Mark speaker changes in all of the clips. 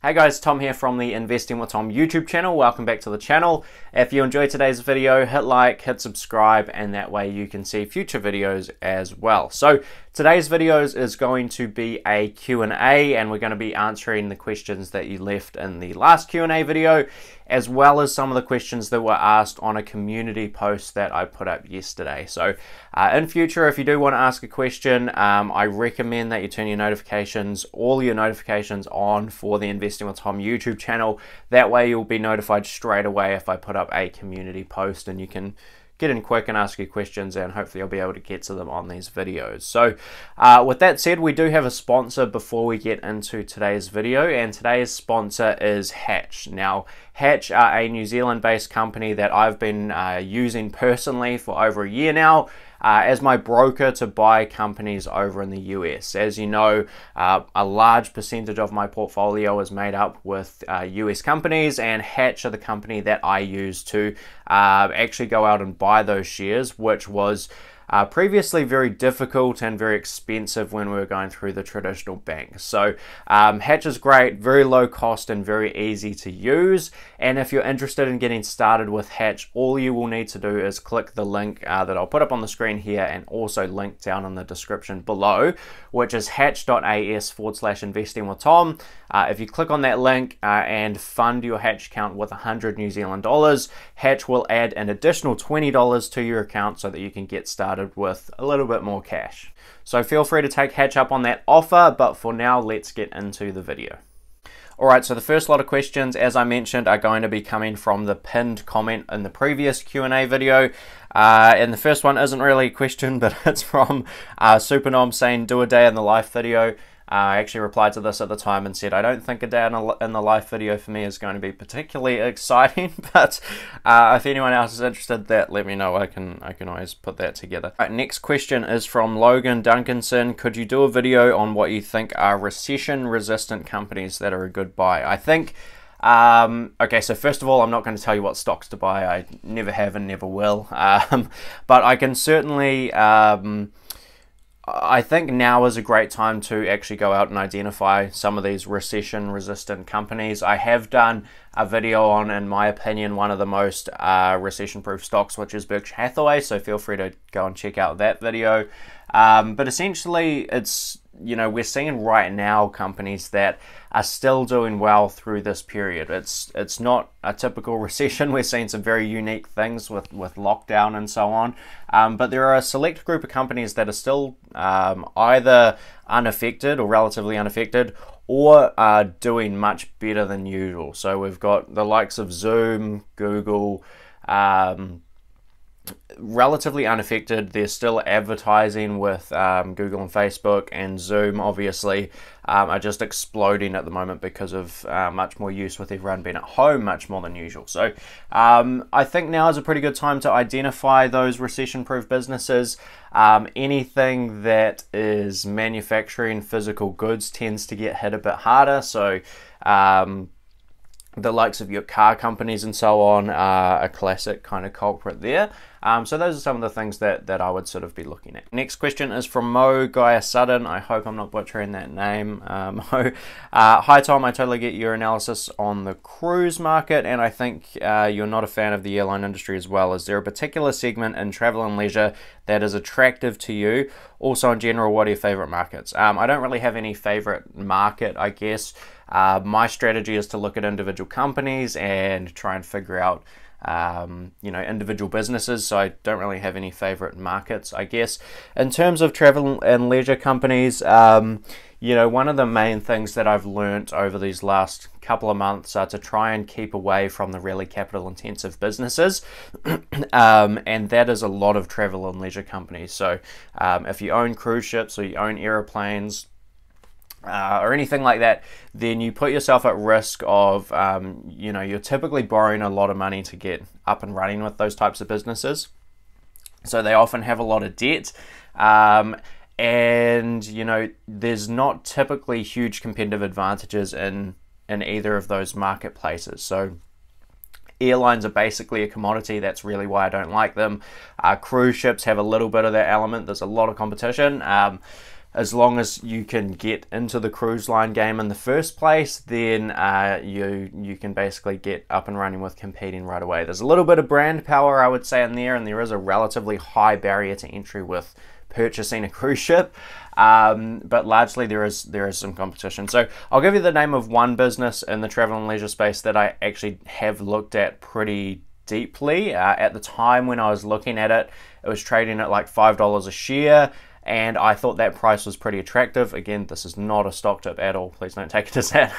Speaker 1: Hey guys, Tom here from the Investing with Tom YouTube channel. Welcome back to the channel. If you enjoyed today's video, hit like, hit subscribe, and that way you can see future videos as well. So today's videos is going to be a Q&A, and we're going to be answering the questions that you left in the last Q&A video, as well as some of the questions that were asked on a community post that I put up yesterday. So in future, if you do want to ask a question, I recommend that you turn your notifications, all your notifications on for the Investing with Tom YouTube channel. That way you'll be notified straight away if I put up a community post, and you can get in quick and ask your questions, and hopefully I'll be able to get to them on these videos. So with that said, we do have a sponsor before we get into today's video, and today's sponsor is Hatch. Now, Hatch are a New Zealand based company that I've been using personally for over a year now as my broker to buy companies over in the US. As you know, a large percentage of my portfolio is made up with US companies, and Hatch are the company that I use to actually go out and buy those shares, which was previously very difficult and very expensive when we were going through the traditional banks. So Hatch is great, very low cost and very easy to use. And if you're interested in getting started with Hatch, all you will need to do is click the link that I'll put up on the screen here, and also link down in the description below, which is hatch.as/investing with Tom. If you click on that link and fund your Hatch account with 100 New Zealand dollars, Hatch will add an additional $20 to your account so that you can get started with a little bit more cash. So feel free to take Hatch up on that offer, but for now, let's get into the video. Alright, so the first lot of questions, as I mentioned, are going to be coming from the pinned comment in the previous Q&A video. And the first one isn't really a question, but it's from Supernom saying, do a day in the life video. I actually replied to this at the time and said, I don't think a day in the life video for me is going to be particularly exciting, but if anyone else is interested, let me know. I can always put that together. Right, next question is from Logan Duncanson. Could you do a video on what you think are recession-resistant companies that are a good buy? I think, okay, so first of all, I'm not going to tell you what stocks to buy. I never have and never will, but I can certainly... I think now is a great time to actually go out and identify some of these recession-resistant companies. I have done a video on, in my opinion, one of the most recession-proof stocks, which is Berkshire Hathaway, so feel free to go and check out that video. But essentially, it's, you know, we're seeing right now companies that are still doing well through this period. It's not a typical recession. We're seeing some very unique things with lockdown and so on. But there are a select group of companies that are still either unaffected or relatively unaffected, or are doing much better than usual. So we've got the likes of Zoom, Google, relatively unaffected. They're still advertising with Google and Facebook, and Zoom obviously are just exploding at the moment because of much more use with everyone being at home much more than usual. So I think now is a pretty good time to identify those recession-proof businesses. Anything that is manufacturing physical goods tends to get hit a bit harder. So the likes of your car companies and so on are a classic kind of culprit there. So those are some of the things that I would sort of be looking at. Next question is from Mo Gaia Sudden. I hope I'm not butchering that name. Mo. Hi Tom, I totally get your analysis on the cruise market, and I think you're not a fan of the airline industry as well. Is there a particular segment in travel and leisure that is attractive to you? Also in general, what are your favorite markets? I don't really have any favorite market, I guess. My strategy is to look at individual companies and try and figure out you know, individual businesses, so I don't really have any favorite markets, I guess. In terms of travel and leisure companies, you know, one of the main things that I've learnt over these last couple of months are to try and keep away from the really capital intensive businesses, and that is a lot of travel and leisure companies. So if you own cruise ships or you own aeroplanes, or anything like that, then you put yourself at risk of, you know, you're typically borrowing a lot of money to get up and running with those types of businesses. So they often have a lot of debt, and, you know, there's not typically huge competitive advantages in either of those marketplaces. So airlines are basically a commodity. That's really why I don't like them. Cruise ships have a little bit of that element. There's a lot of competition. as long as you can get into the cruise line game in the first place, then you can basically get up and running with competing right away. There's a little bit of brand power, I would say, in there, and there is a relatively high barrier to entry with purchasing a cruise ship, but largely there is some competition. So I'll give you the name of one business in the travel and leisure space that I actually have looked at pretty deeply. At the time when I was looking at it, it was trading at like $5 a share, and I thought that price was pretty attractive. Again, this is not a stock tip at all. Please don't take it as that.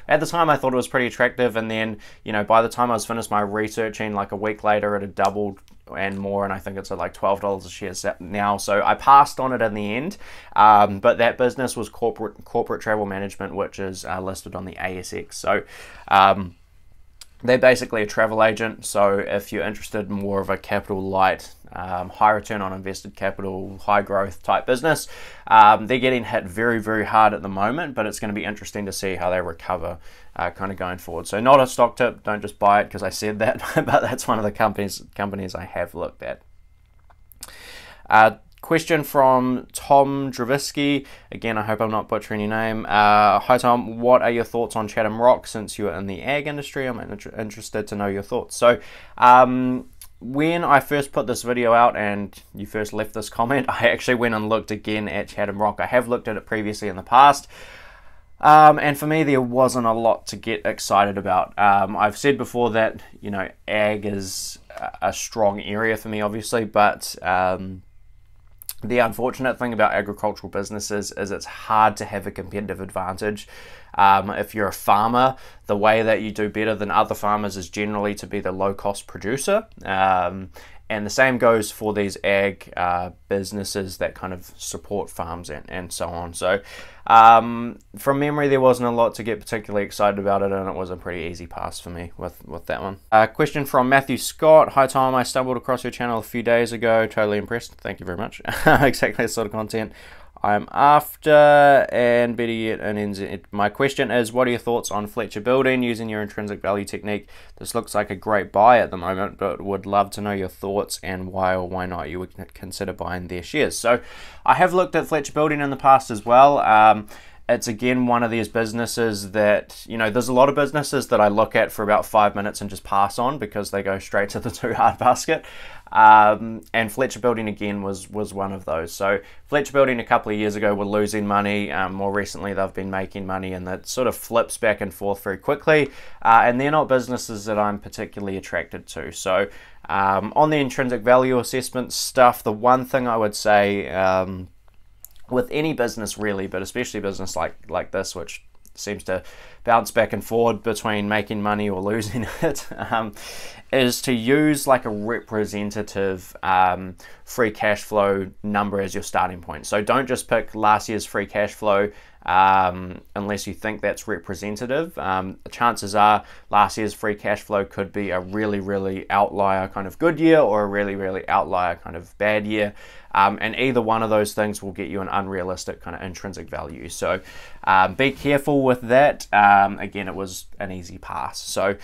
Speaker 1: At the time, I thought it was pretty attractive, and then, you know, by the time I was finished my researching, like a week later, it had doubled and more, and I think it's at like $12 a share now. So I passed on it in the end. But that business was corporate travel management, which is listed on the ASX. So they're basically a travel agent. So if you're interested in more of a capital light, high return on invested capital, high growth type business, they're getting hit very, very hard at the moment, but it's going to be interesting to see how they recover kind of going forward. So not a stock tip, don't just buy it because I said that, but that's one of the companies I have looked at. Question from Tom Dravisky. Again, I hope I'm not butchering your name. Hi Tom, what are your thoughts on Chatham Rock since you're in the ag industry? I'm interested to know your thoughts. So when I first put this video out and you first left this comment, I actually went and looked again at Chatham Rock. I have looked at it previously in the past. And for me, there wasn't a lot to get excited about. I've said before that, you know, ag is a strong area for me, obviously, but the unfortunate thing about agricultural businesses is it's hard to have a competitive advantage. If you're a farmer, the way that you do better than other farmers is generally to be the low-cost producer. And the same goes for these ag businesses that kind of support farms and so on. So from memory, there wasn't a lot to get particularly excited about it, and it was a pretty easy pass for me with that one. Question from Matthew Scott. Hi Tom, I stumbled across your channel a few days ago. Totally impressed. Thank you very much. Exactly the sort of content I'm after, and better yet, an NZ. My question is, what are your thoughts on Fletcher Building using your intrinsic value technique? This looks like a great buy at the moment, but would love to know your thoughts and why or why not you would consider buying their shares. So I have looked at Fletcher Building in the past as well. It's again one of these businesses that, you know, there's a lot of businesses that I look at for about 5 minutes and just pass on because they go straight to the too hard basket. And Fletcher Building again was one of those. So Fletcher Building a couple of years ago were losing money. More recently they've been making money, and that sort of flips back and forth very quickly. And they're not businesses that I'm particularly attracted to. So on the intrinsic value assessment stuff, the one thing I would say with any business really, but especially a business like this, which seems to bounce back and forward between making money or losing it, is to use like a representative free cash flow number as your starting point. So don't just pick last year's free cash flow unless you think that's representative. Chances are last year's free cash flow could be a really, really outlier kind of good year or a really, really outlier kind of bad year. And either one of those things will get you an unrealistic kind of intrinsic value. So be careful with that. Again, it was an easy pass. So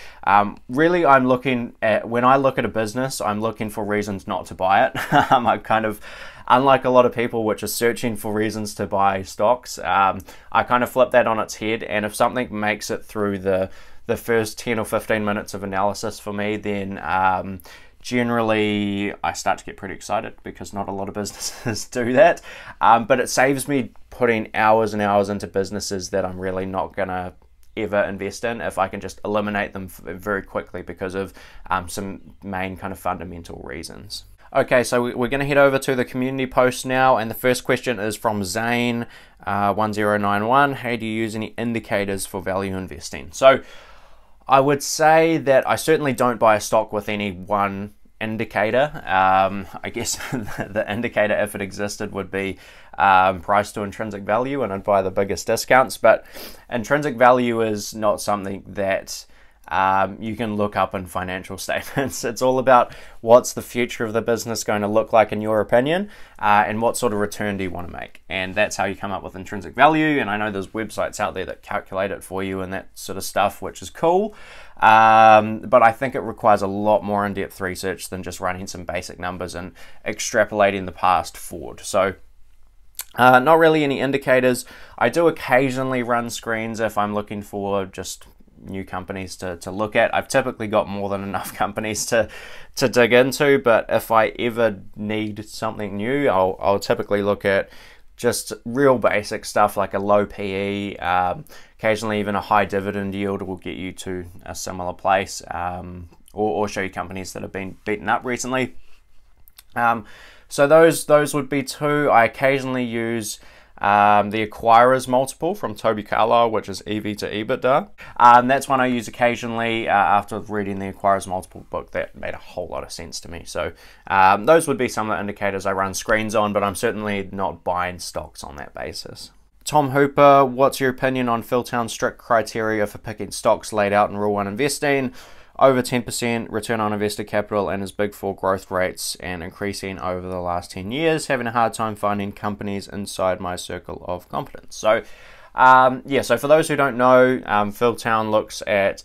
Speaker 1: really I'm looking at, when I look at a business, I'm looking for reasons not to buy it. I kind of, unlike a lot of people which are searching for reasons to buy stocks, I kind of flip that on its head, and if something makes it through the first 10 or 15 minutes of analysis for me, then generally I start to get pretty excited because not a lot of businesses do that. But it saves me putting hours and hours into businesses that I'm really not gonna ever invest in if I can just eliminate them very quickly because of some main kind of fundamental reasons. Okay, so we're going to head over to the community post now, and the first question is from Zane 1091. Hey, do you use any indicators for value investing? So I would say that I certainly don't buy a stock with any one indicator. I guess the indicator, if it existed, would be price to intrinsic value, and I'd buy the biggest discounts. But intrinsic value is not something that you can look up in financial statements. It's all about what's the future of the business going to look like in your opinion, and what sort of return do you want to make, and that's how you come up with intrinsic value. And I know there's websites out there that calculate it for you and that sort of stuff, which is cool, but I think it requires a lot more in-depth research than just running some basic numbers and extrapolating the past forward. So Not really any indicators. I do occasionally run screens if I'm looking for just new companies to look at. I've typically got more than enough companies to dig into, but if I ever need something new, I'll typically look at just real basic stuff like a low PE, occasionally even a high dividend yield will get you to a similar place, or show you companies that have been beaten up recently. So those would be two. I occasionally use the acquirer's multiple from Toby Carlyle, which is EV to EBITDA. That's one I use occasionally after reading the acquirer's multiple book. That made a whole lot of sense to me. So those would be some of the indicators I run screens on, but I'm certainly not buying stocks on that basis. Tom Hooper, what's your opinion on Philtown's strict criteria for picking stocks laid out in Rule 1 investing? Over 10% return on invested capital and his big four growth rates and increasing over the last 10 years, having a hard time finding companies inside my circle of competence. So yeah, so for those who don't know, Philtown looks at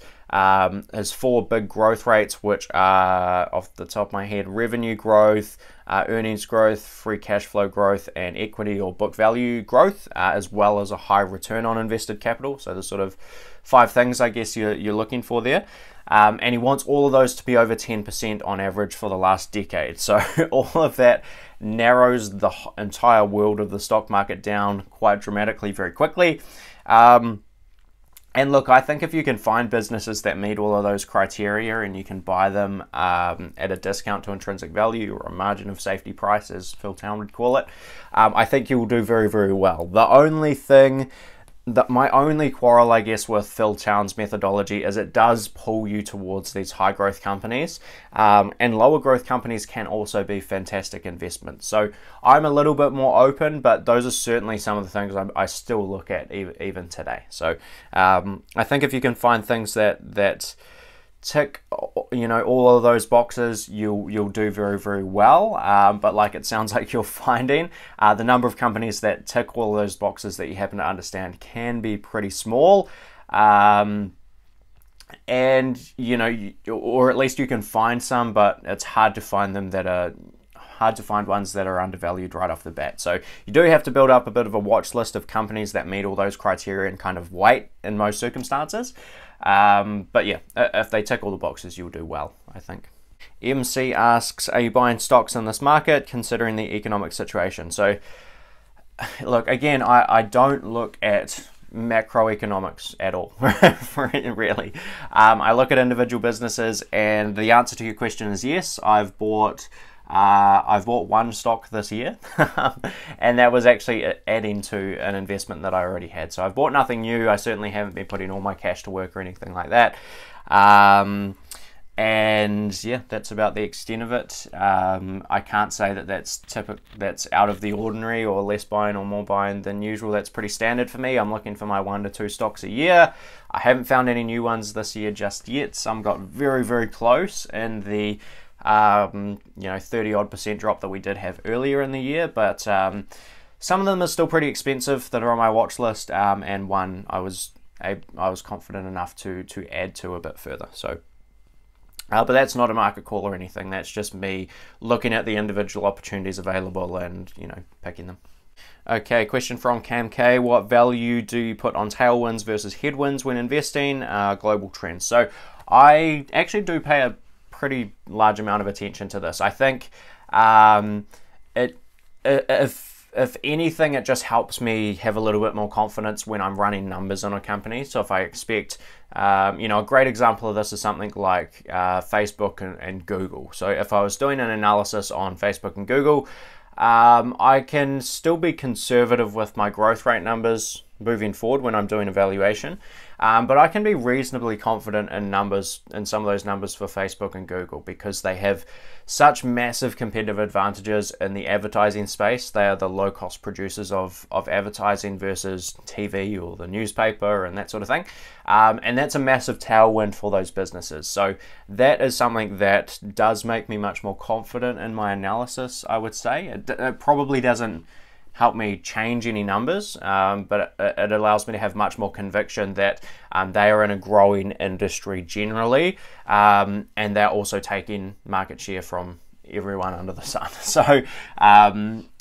Speaker 1: his four big growth rates, which are, off the top of my head, revenue growth, earnings growth, free cash flow growth, and equity or book value growth, as well as a high return on invested capital. So there's sort of 5 things I guess you're looking for there. And he wants all of those to be over 10% on average for the last decade. So all of that narrows the entire world of the stock market down quite dramatically very quickly. And look, I think if you can find businesses that meet all of those criteria and you can buy them at a discount to intrinsic value or a margin of safety price, as Philtown would call it, I think you will do very, very well. The only thing my only quarrel, I guess, with Philtown's methodology is it does pull you towards these high growth companies, and lower growth companies can also be fantastic investments. So I'm a little bit more open, but those are certainly some of the things I still look at even today. So I think if you can find things that tick, you know, all of those boxes, you'll do very, very well. But like it sounds like you're finding, the number of companies that tick all of those boxes that you happen to understand can be pretty small. And you know, or at least you can find some, but it's hard to find them that are ones that are undervalued right off the bat. So you do have to build up a bit of a watch list of companies that meet all those criteria and kind of wait in most circumstances. But yeah, if they tick all the boxes, you'll do well, I think. MC asks, are you buying stocks in this market considering the economic situation? So look, again, I don't look at macroeconomics at all, really. I look at individual businesses, and the answer to your question is yes. I've bought one stock this year, and that was actually adding to an investment that I already had. So I've bought nothing new. I certainly haven't been putting all my cash to work or anything like that. And yeah, that's about the extent of it. I can't say that that's out of the ordinary or less buying or more buying than usual. That's pretty standard for me. I'm looking for my 1 to 2 stocks a year. I haven't found any new ones this year just yet. Some got very, very close in the 30-odd% drop that we did have earlier in the year, but some of them are still pretty expensive that are on my watch list, and one I was confident enough to add to a bit further. So but that's not a market call or anything. That's just me looking at the individual opportunities available and, you know, picking them. Okay, question from Cam K. What value do you put on tailwinds versus headwinds when investing? Global trends. So I actually do pay a pretty large amount of attention to this. I think if anything, it just helps me have a little bit more confidence when I'm running numbers on a company. So if I expect, a great example of this is something like Facebook and Google. So if I was doing an analysis on Facebook and Google, I can still be conservative with my growth rate numbers moving forward when I'm doing evaluation, but I can be reasonably confident in some of those numbers for Facebook and Google because they have such massive competitive advantages in the advertising space. They are the low-cost producers of advertising versus TV or the newspaper and that sort of thing, and that's a massive tailwind for those businesses. So that is something that does make me much more confident in my analysis, I would say. It probably doesn't help me change any numbers, but it allows me to have much more conviction that they are in a growing industry generally, and they're also taking market share from everyone under the sun. So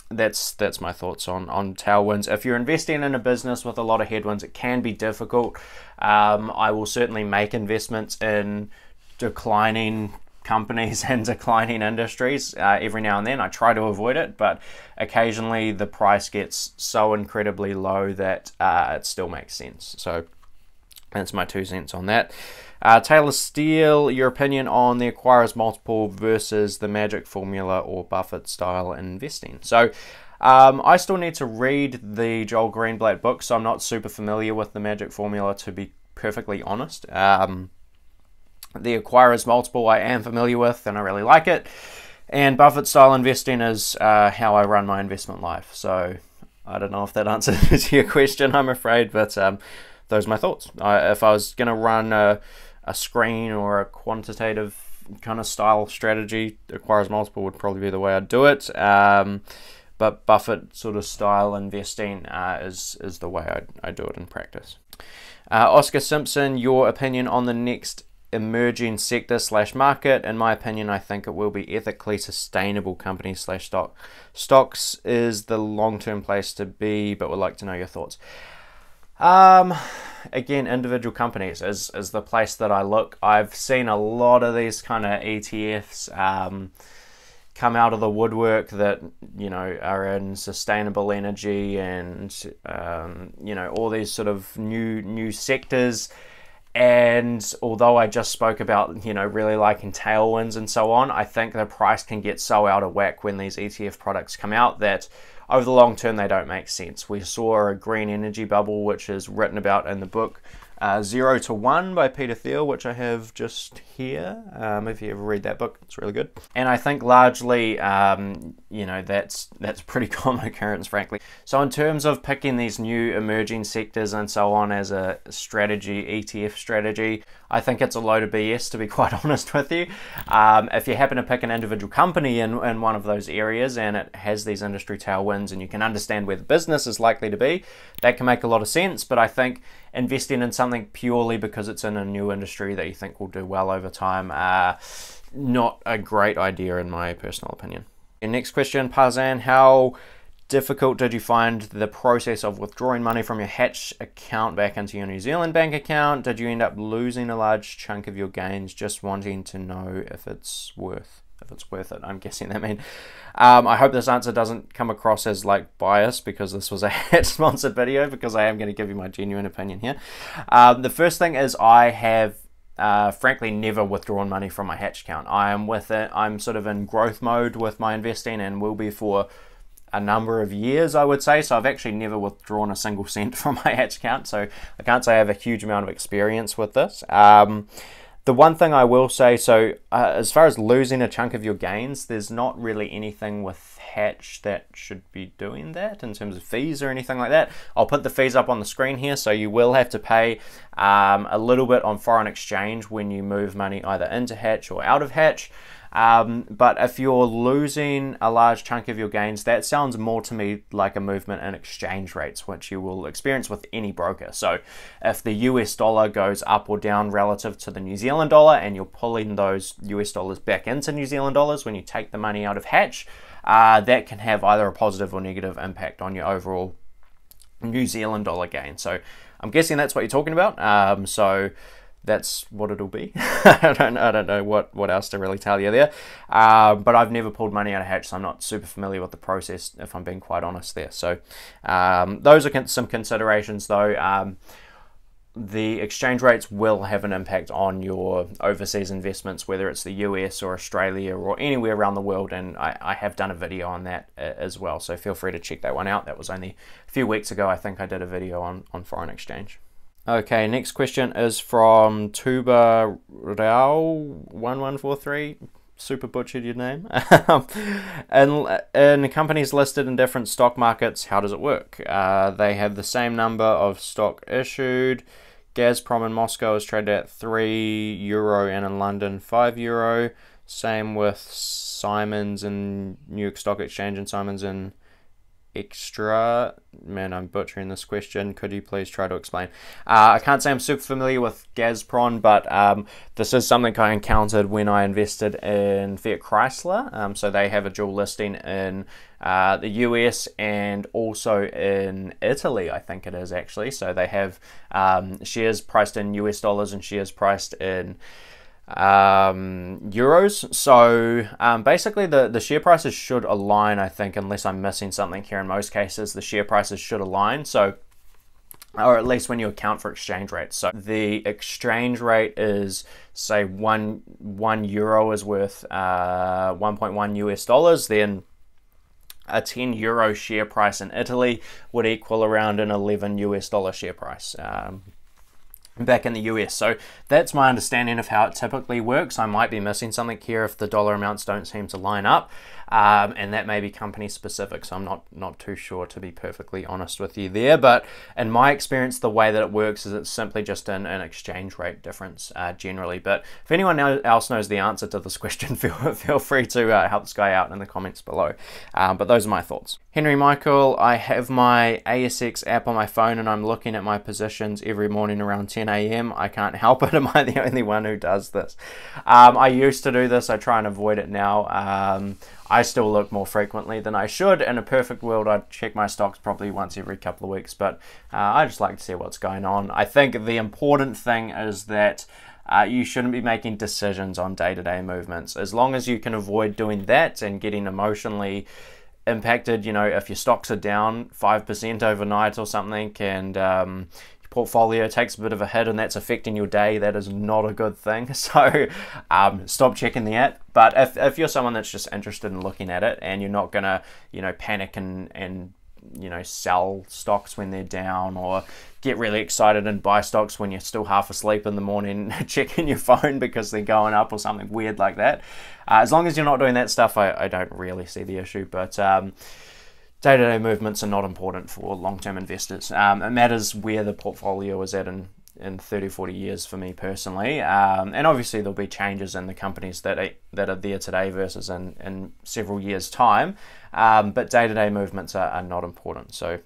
Speaker 1: that's my thoughts on tailwinds. If you're investing in a business with a lot of headwinds, it can be difficult. I will certainly make investments in declining companies and declining industries every now and then. I try to avoid it, but occasionally the price gets so incredibly low that it still makes sense. So that's my 2 cents on that. Taylor Steele, your opinion on the acquirer's multiple versus the magic formula or Buffett style investing. So I still need to read the Joel Greenblatt book, so I'm not super familiar with the magic formula, to be perfectly honest. The acquirer's multiple I am familiar with and I really like it, and Buffett style investing is how I run my investment life. So I don't know if that answers your question, I'm afraid, but those are my thoughts. If I was going to run a screen or a quantitative kind of style strategy, acquirer's multiple would probably be the way I'd do it. But Buffett sort of style investing is the way I do it in practice. Oscar Simpson, your opinion on the next emerging sector / market. In my opinion, I think it will be ethically sustainable companies / stocks is the long-term place to be, but would like to know your thoughts. Again, individual companies is the place that I look. I've seen a lot of these kind of ETFs come out of the woodwork that, you know, are in sustainable energy and, you know, all these sort of new sectors. And although I just spoke about, you know, really liking tailwinds and so on, I think the price can get so out of whack when these ETF products come out that over the long term they don't make sense. We saw a green energy bubble, which is written about in the book 0 to 1 by Peter Thiel, which I have just here. If you ever read that book, it's really good. And I think largely, you know, that's a pretty common occurrence, frankly. So in terms of picking these new emerging sectors and so on as a strategy, ETF strategy, I think it's a load of BS, to be quite honest with you. If you happen to pick an individual company in one of those areas and it has these industry tailwinds and you can understand where the business is likely to be, that can make a lot of sense. But I think investing in something purely because it's in a new industry that you think will do well over time, not a great idea in my personal opinion. And next question, Parzan, how difficult did you find the process of withdrawing money from your Hatch account back into your New Zealand bank account? Did you end up losing a large chunk of your gains? Just wanting to know if it's worth it. I'm guessing that means. I hope this answer doesn't come across as like biased because this was a Hatch sponsored video, because I am going to give you my genuine opinion here. The first thing is I have frankly never withdrawn money from my Hatch account. I'm sort of in growth mode with my investing and will be for a number of years, I would say. So I've actually never withdrawn a single cent from my Hatch account. So I can't say I have a huge amount of experience with this. The one thing I will say, so as far as losing a chunk of your gains, there's not really anything with Hatch that should be doing that in terms of fees or anything like that. I'll put the fees up on the screen here, so you will have to pay a little bit on foreign exchange when you move money either into Hatch or out of Hatch. But if you're losing a large chunk of your gains, that sounds more to me like a movement in exchange rates, which you will experience with any broker. So if the US dollar goes up or down relative to the New Zealand dollar and you're pulling those US dollars back into New Zealand dollars when you take the money out of Hatch, that can have either a positive or negative impact on your overall New Zealand dollar gain. So I'm guessing that's what you're talking about. So that's what it'll be. I don't know what else to really tell you there. But I've never pulled money out of Hatch, so I'm not super familiar with the process, if I'm being quite honest there. So those are some considerations, though. The exchange rates will have an impact on your overseas investments, whether it's the US or Australia or anywhere around the world, and I have done a video on that as well, so feel free to check that one out. That was only a few weeks ago. I think I did a video on foreign exchange. Okay, next question is from Tuba Rao 1143. Super butchered your name. In companies listed in different stock markets, how does it work? They have the same number of stock issued. Gazprom in Moscow is traded at €3 and in London €5. Same with Simons in New York Stock Exchange and Simons in extra, man, I'm butchering this question. Could you please try to explain? I can't say I'm super familiar with Gazprom, but this is something I encountered when I invested in Fiat Chrysler. So they have a dual listing in the US and also in Italy, I think it is actually. So they have shares priced in US dollars and shares priced in euros. So basically the share prices should align, I think, unless I'm missing something here. In most cases the share prices should align, so, or at least when you account for exchange rates. So the exchange rate is, say, one euro is worth 1.1 US dollars, then a 10 euro share price in Italy would equal around an 11 US dollar share price back in the US. So that's my understanding of how it typically works. I might be missing something here if the dollar amounts don't seem to line up, and that may be company specific, so I'm not too sure, to be perfectly honest with you there. But in my experience, the way that it works is it's simply just an exchange rate difference generally. But if anyone else knows the answer to this question, feel free to help this guy out in the comments below. But those are my thoughts. Henry Michael, I have my ASX app on my phone and I'm looking at my positions every morning around 10 a.m. I can't help it. Am I the only one who does this? I used to do this. I try and avoid it now. I still look more frequently than I should. In a perfect world, I'd check my stocks probably once every couple of weeks, but I just like to see what's going on. I think the important thing is that you shouldn't be making decisions on day-to-day movements. As long as you can avoid doing that and getting emotionally impacted, you know, if your stocks are down 5% overnight or something, and your portfolio takes a bit of a hit and that's affecting your day, that is not a good thing. So stop checking the app. But if you're someone that's just interested in looking at it and you're not gonna, you know, panic and you know, sell stocks when they're down, or get really excited and buy stocks when you're still half asleep in the morning checking your phone because they're going up or something weird like that, as long as you're not doing that stuff, I don't really see the issue. But day-to-day movements are not important for long-term investors. It matters where the portfolio is at in 30-40 years for me personally, and obviously there'll be changes in the companies that are there today versus in several years time, but day-to-day movements are not important. So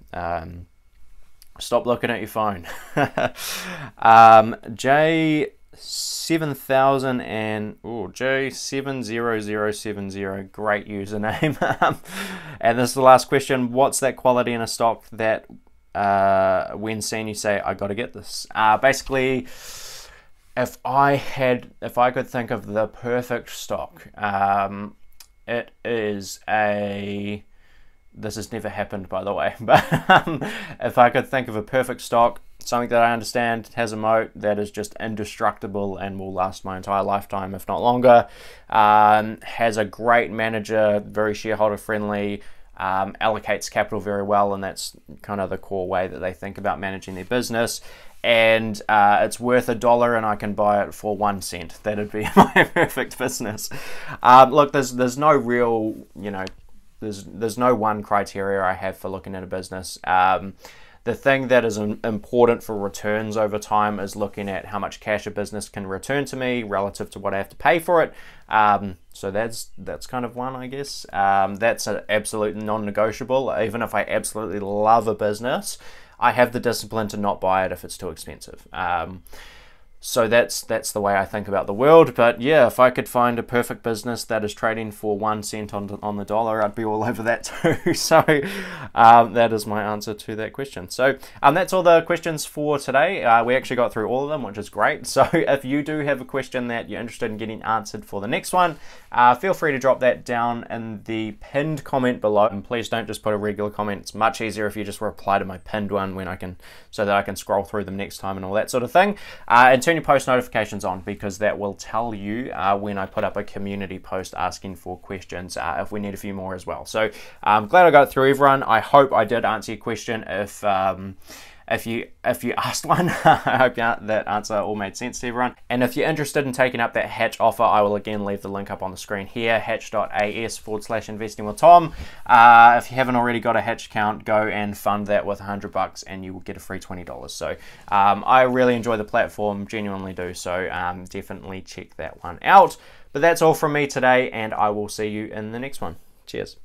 Speaker 1: stop looking at your phone. J7000 and J70070, great username. And this is the last question. What's that quality in a stock that when seen you say, I got to get this? Basically, if I could think of the perfect stock, it is a, this has never happened by the way, but if I could think of a perfect stock, something that I understand has a moat, that is just indestructible and will last my entire lifetime, if not longer, has a great manager, very shareholder friendly, allocates capital very well, and that's kind of the core way that they think about managing their business, and it's worth $1 and I can buy it for 1 cent, that'd be my perfect business. Look, there's no real, you know, there's no one criteria I have for looking at a business. The thing that is important for returns over time is looking at how much cash a business can return to me relative to what I have to pay for it. So that's kind of one, I guess. That's an absolute non-negotiable. Even if I absolutely love a business, I have the discipline to not buy it if it's too expensive. So that's the way I think about the world. But yeah, if I could find a perfect business that is trading for 1 cent on the dollar, I'd be all over that too. So that is my answer to that question. So that's all the questions for today. We actually got through all of them, which is great. So if you do have a question that you're interested in getting answered for the next one, feel free to drop that down in the pinned comment below. And please don't just put a regular comment. It's much easier if you just reply to my pinned one so that I can scroll through them next time and all that sort of thing. And turn your post notifications on, because that will tell you when I put up a community post asking for questions, if we need a few more as well. So I'm glad I got through everyone. I hope I did answer your question. If you asked one, I hope that answer all made sense to everyone. And if you're interested in taking up that Hatch offer, I will again leave the link up on the screen here, hatch.as/investingwithtom. If you haven't already got a Hatch account, go and fund that with $100 and you will get a free $20. So I really enjoy the platform, genuinely do. So definitely check that one out. But that's all from me today, and I will see you in the next one. Cheers.